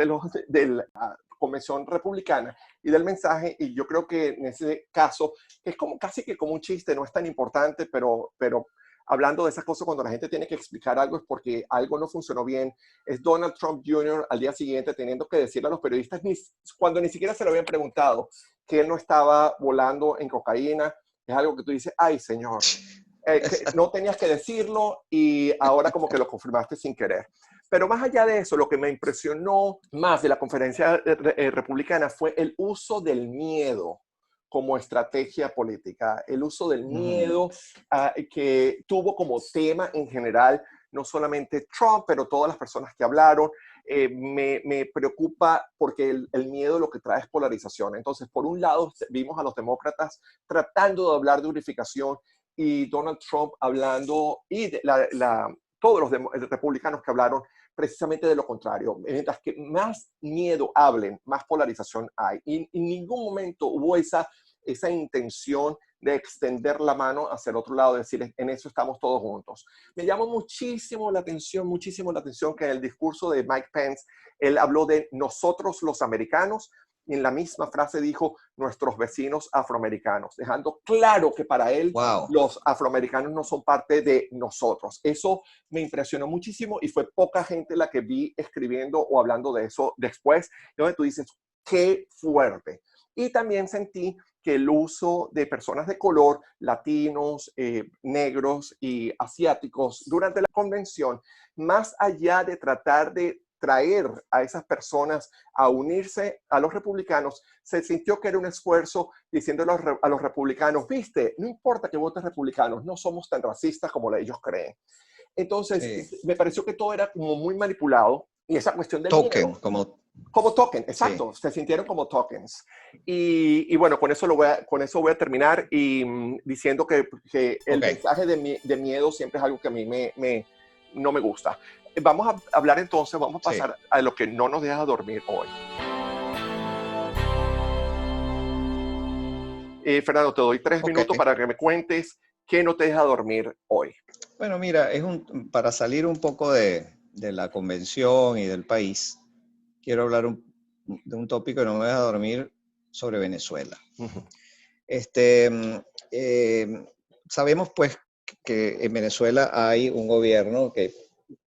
Speaker 1: convención republicana y del mensaje, y yo creo que en ese caso, que es como casi que como un chiste, no es tan importante, pero hablando de esas cosas cuando la gente tiene que explicar algo es porque algo no funcionó bien, es Donald Trump Jr. al día siguiente teniendo que decirle a los periodistas, cuando ni siquiera se lo habían preguntado, que él no estaba volando en cocaína. Es algo que tú dices, ay señor, que no tenías que decirlo y ahora como que lo confirmaste sin querer. Pero más allá de eso, lo que me impresionó más de la conferencia republicana fue el uso del miedo como estrategia política, el uso del miedo que tuvo como tema en general, no solamente Trump, pero todas las personas que hablaron. Me preocupa porque el miedo lo que trae es polarización. Entonces, por un lado, vimos a los demócratas tratando de hablar de unificación y Donald Trump hablando, y todos los republicanos que hablaron precisamente de lo contrario. Mientras que más miedo hablen, más polarización hay. Y en ningún momento hubo esa intención de extender la mano hacia el otro lado, decir, en eso estamos todos juntos. Me llamó muchísimo la atención que en el discurso de Mike Pence, él habló de nosotros los americanos, y en la misma frase dijo nuestros vecinos afroamericanos, dejando claro que para él los afroamericanos no son parte de nosotros. Eso me impresionó muchísimo y fue poca gente la que vi escribiendo o hablando de eso después, donde tú dices, qué fuerte. Y también sentí que el uso de personas de color, latinos, negros y asiáticos durante la convención, más allá de tratar de traer a esas personas a unirse a los republicanos, se sintió que era un esfuerzo diciéndole a los republicanos, viste, no importa que votes republicanos, no somos tan racistas como ellos creen. Entonces, me pareció que todo era como muy manipulado y esa cuestión del
Speaker 2: token,
Speaker 1: miedo. Como token, exacto, sí. Se sintieron como tokens. Y bueno, con eso voy a terminar y diciendo que el mensaje de miedo siempre es algo que a mí no me gusta. Vamos a hablar entonces, vamos a pasar a lo que no nos deja dormir hoy. Fernando, te doy 3 minutos para que me cuentes qué no te deja dormir hoy.
Speaker 2: Bueno, mira, para salir un poco de la convención y del país, quiero hablar de un tópico que no me deja dormir sobre Venezuela. Uh-huh. Sabemos pues que en Venezuela hay un gobierno que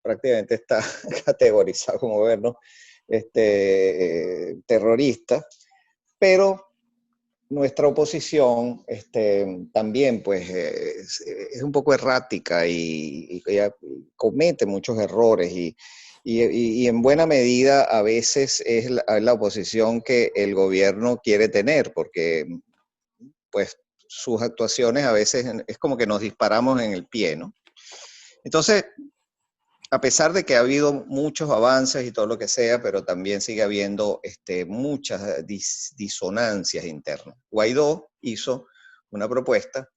Speaker 2: prácticamente está categorizado como gobierno terrorista, pero nuestra oposición también pues es un poco errática y comete muchos errores y en buena medida a veces es la oposición que el gobierno quiere tener, porque pues sus actuaciones a veces es como que nos disparamos en el pie, ¿no? Entonces, a pesar de que ha habido muchos avances y todo lo que sea, pero también sigue habiendo muchas disonancias internas. Guaidó hizo una propuesta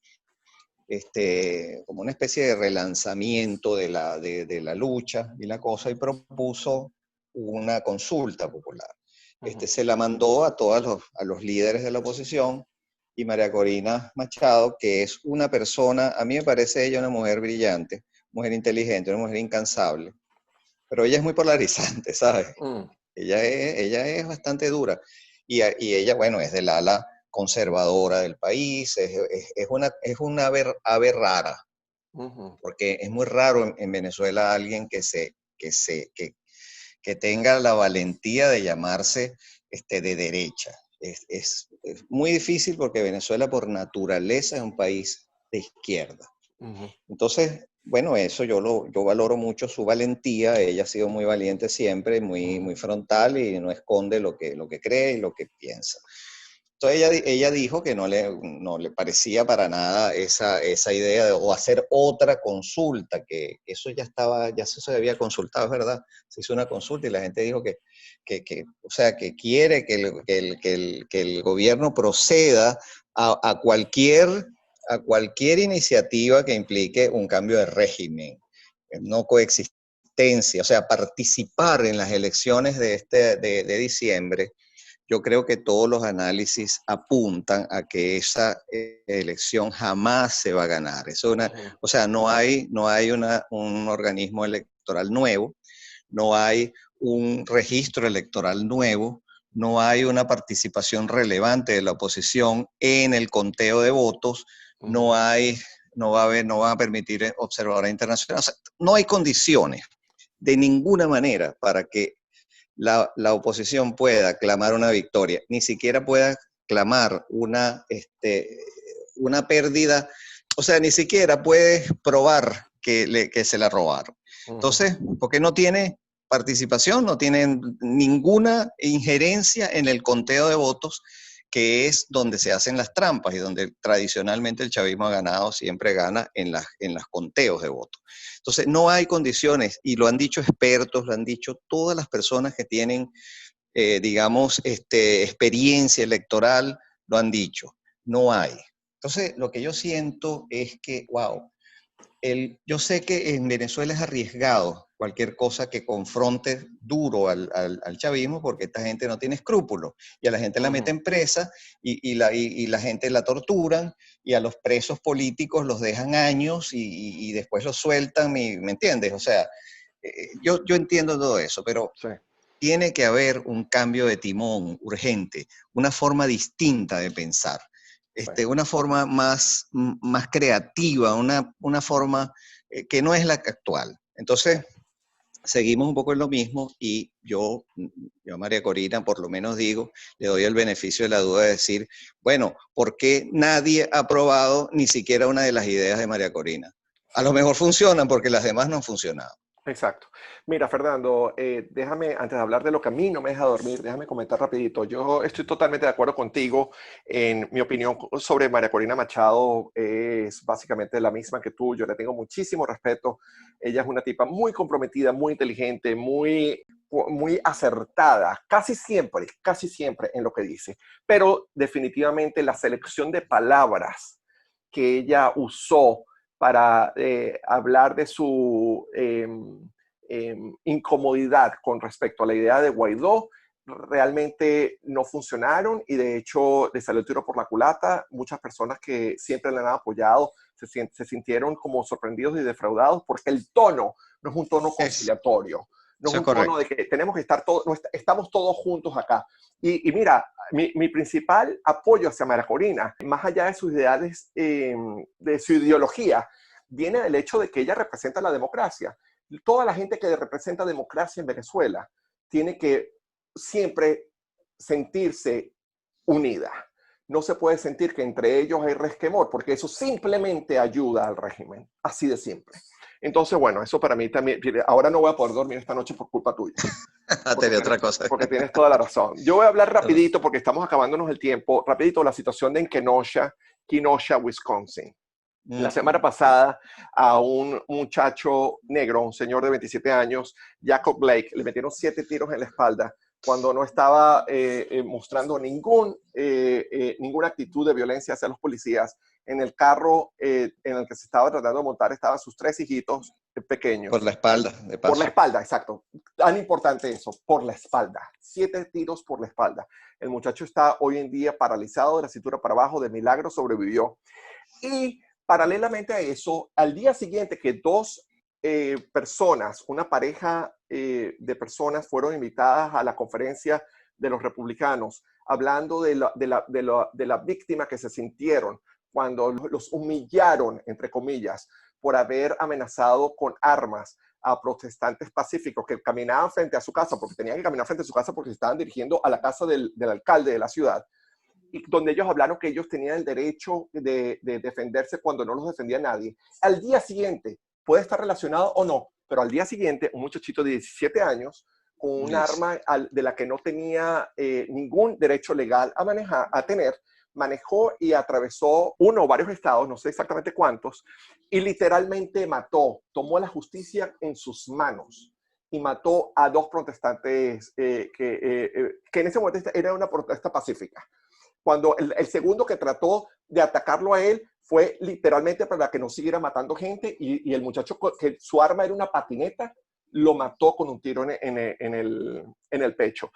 Speaker 2: como una especie de relanzamiento de la lucha y la cosa, y propuso una consulta popular. Se la mandó a todos los líderes de la oposición, y María Corina Machado, que es una persona, a mí me parece ella una mujer brillante, mujer inteligente, una mujer incansable, pero ella es muy polarizante, ¿sabes? Ella es bastante dura, y ella, bueno, es del ala conservadora del país, es una ave rara, porque es muy raro en Venezuela alguien que tenga la valentía de llamarse de derecha. Es muy difícil porque Venezuela por naturaleza es un país de izquierda. Entonces, bueno, eso yo valoro mucho su valentía. Ella ha sido muy valiente siempre, muy frontal, y no esconde lo que cree y lo que piensa. Entonces ella dijo que no le parecía para nada esa idea o hacer otra consulta, que eso ya se había consultado, es verdad. Se hizo una consulta y la gente dijo que quiere que el gobierno proceda a cualquier iniciativa que implique un cambio de régimen, no coexistencia, o sea, participar en las elecciones de diciembre. Yo creo que todos los análisis apuntan a que esa elección jamás se va a ganar. O sea, no hay un organismo electoral nuevo, no hay un registro electoral nuevo, no hay una participación relevante de la oposición en el conteo de votos, no van a permitir observadores internacionales. O sea, no hay condiciones de ninguna manera para que la oposición pueda clamar una victoria, ni siquiera pueda clamar una pérdida, o sea, ni siquiera puede probar que se la robaron. Entonces, porque no tiene participación, no tiene ninguna injerencia en el conteo de votos, que es donde se hacen las trampas y donde tradicionalmente el chavismo ha ganado, siempre gana en los conteos de votos. Entonces, no hay condiciones, y lo han dicho expertos, lo han dicho todas las personas que tienen, digamos, experiencia electoral, lo han dicho, no hay. Entonces, lo que yo siento es que, wow, yo sé que en Venezuela es arriesgado cualquier cosa que confronte duro al chavismo, porque esta gente no tiene escrúpulos, y a la gente la meten presa, y la gente la torturan, y a los presos políticos los dejan años, y después los sueltan, ¿me entiendes? O sea, yo entiendo todo eso, pero sí, tiene que haber un cambio de timón urgente, una forma distinta de pensar. Una forma más creativa, una forma que no es la actual. Entonces, seguimos un poco en lo mismo, y yo a María Corina, por lo menos digo, le doy el beneficio de la duda de decir, bueno, ¿por qué nadie ha probado ni siquiera una de las ideas de María Corina? A lo mejor funcionan porque las demás no han funcionado.
Speaker 1: Exacto. Mira, Fernando, déjame, antes de hablar de lo que a mí no me deja dormir, déjame comentar rapidito. Yo estoy totalmente de acuerdo contigo. En mi opinión sobre María Corina Machado es básicamente la misma que tú. Yo le tengo muchísimo respeto. Ella es una tipa muy comprometida, muy inteligente, muy acertada, casi siempre en lo que dice. Pero definitivamente la selección de palabras que ella usó para hablar de su incomodidad con respecto a la idea de Guaidó, realmente no funcionaron, y de hecho le salió el tiro por la culata. Muchas personas que siempre le han apoyado se sintieron como sorprendidos y defraudados, porque el tono no es un tono conciliatorio. No es un tono de que tenemos que estar todos, no estamos todos juntos acá. Y mira, mi principal apoyo hacia María Corina, más allá de sus ideales, de su ideología, viene del hecho de que ella representa la democracia. Toda la gente que representa democracia en Venezuela tiene que siempre sentirse unida. No se puede sentir que entre ellos hay resquemor, porque eso simplemente ayuda al régimen, así de simple. Entonces, bueno, eso para mí también. Ahora no voy a poder dormir esta noche por culpa tuya. Porque tienes toda la razón. Yo voy a hablar rapidito, porque estamos acabándonos el tiempo. Rapidito, la situación de Kenosha, Wisconsin. La semana pasada a un muchacho negro, un señor de 27 años, Jacob Blake, le metieron 7 tiros en la espalda cuando no estaba mostrando ninguna actitud de violencia hacia los policías. En el carro en el que se estaba tratando de montar estaban sus 3 hijitos pequeños.
Speaker 2: Por la espalda, de paso.
Speaker 1: Por la espalda, exacto. Tan importante eso, por la espalda. 7 tiros por la espalda. El muchacho está hoy en día paralizado de la cintura para abajo, de milagro sobrevivió. Y paralelamente a eso, al día siguiente que 2 personas, una pareja de personas fueron invitadas a la conferencia de los republicanos, hablando de la víctima que se sintieron cuando los humillaron, entre comillas, por haber amenazado con armas a protestantes pacíficos que caminaban frente a su casa, porque tenían que caminar frente a su casa porque se estaban dirigiendo a la casa del alcalde de la ciudad, y donde ellos hablaron que ellos tenían el derecho de defenderse cuando no los defendía nadie. Al día siguiente, puede estar relacionado o no, pero al día siguiente, un muchachito de 17 años, con un arma de la que no tenía ningún derecho legal a tener, manejó y atravesó uno o varios estados, no sé exactamente cuántos, y literalmente tomó la justicia en sus manos y mató a 2 protestantes que en ese momento era una protesta pacífica. Cuando el segundo que trató de atacarlo a él fue literalmente para que no siguiera matando gente, y el muchacho, que su arma era una patineta, lo mató con un tiro en el pecho.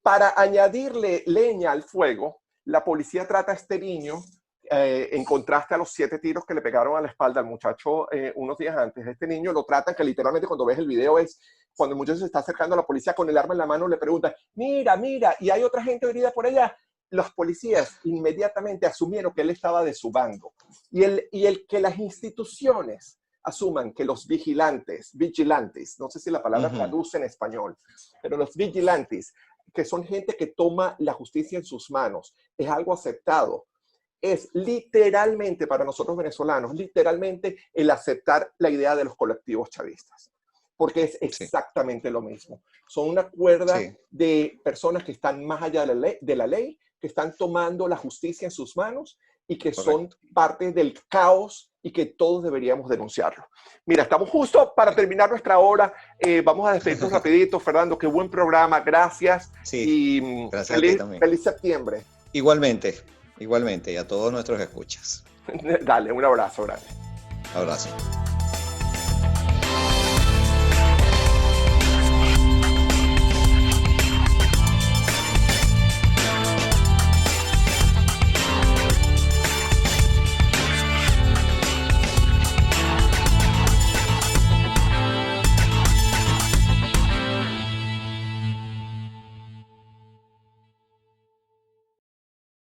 Speaker 1: Para añadirle leña al fuego, la policía trata a este niño, en contraste a los 7 tiros que le pegaron a la espalda al muchacho unos días antes. Este niño lo tratan, que literalmente cuando ves el video es cuando el muchacho se está acercando a la policía con el arma en la mano, le preguntan, mira, mira, y hay otra gente herida por allá. Los policías inmediatamente asumieron que él estaba de su bando. Y el que las instituciones asuman que los vigilantes, no sé si la palabra traduce en español, pero los vigilantes, que son gente que toma la justicia en sus manos, es algo aceptado. Es literalmente, para nosotros venezolanos, literalmente el aceptar la idea de los colectivos chavistas, porque es exactamente lo mismo. Son una cuerda de personas que están más allá de la ley, que están tomando la justicia en sus manos y que son parte del caos y que todos deberíamos denunciarlo. Mira, estamos justo para terminar nuestra hora. Vamos a despedirnos rapidito. Fernando, qué buen programa. Gracias.
Speaker 2: Sí,
Speaker 1: y
Speaker 2: gracias a ti también.
Speaker 1: Feliz septiembre.
Speaker 2: Igualmente, y a todos nuestros escuchas.
Speaker 1: Dale, un abrazo grande.
Speaker 2: Abrazo.